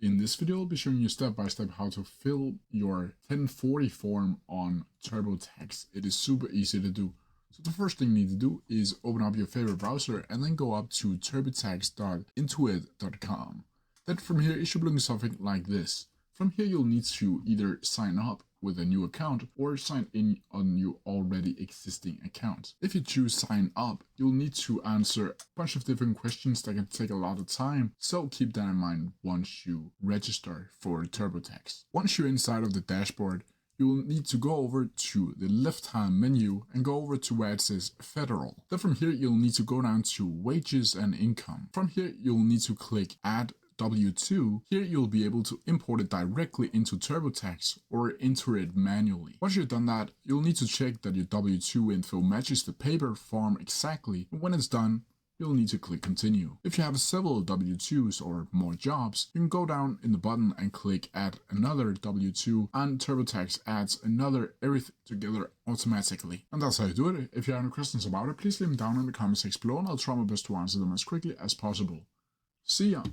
In this video, I'll be showing you step by step how to fill your 1040 form on TurboTax. It is super easy to do. So the first thing you need to do is open up your favorite browser and then go up to turbotax.intuit.com. Then from here, it should look something like this. From here, you'll need to either sign up with a new account or sign in on your already existing account. If you choose sign up, you'll need to answer a bunch of different questions that can take a lot of time, so keep that in mind once you register for TurboTax. Once you're inside of the dashboard, you will need to go over to the left-hand menu and go over to where it says Federal. Then from here, you'll need to go down to Wages and Income. From here, you'll need to click Add W2. Here you'll be able to import it directly into TurboTax or enter it manually. Once you've done that, you'll need to check that your W2 info matches the paper form exactly. And when it's done, you'll need to click continue. If you have several W2s or more jobs, you can go down in the button and click add another W2 and TurboTax adds another everything together automatically. And that's how you do it. If you have any questions about it, please leave them down in the comment section below and I'll try my best to answer them as quickly as possible. See ya!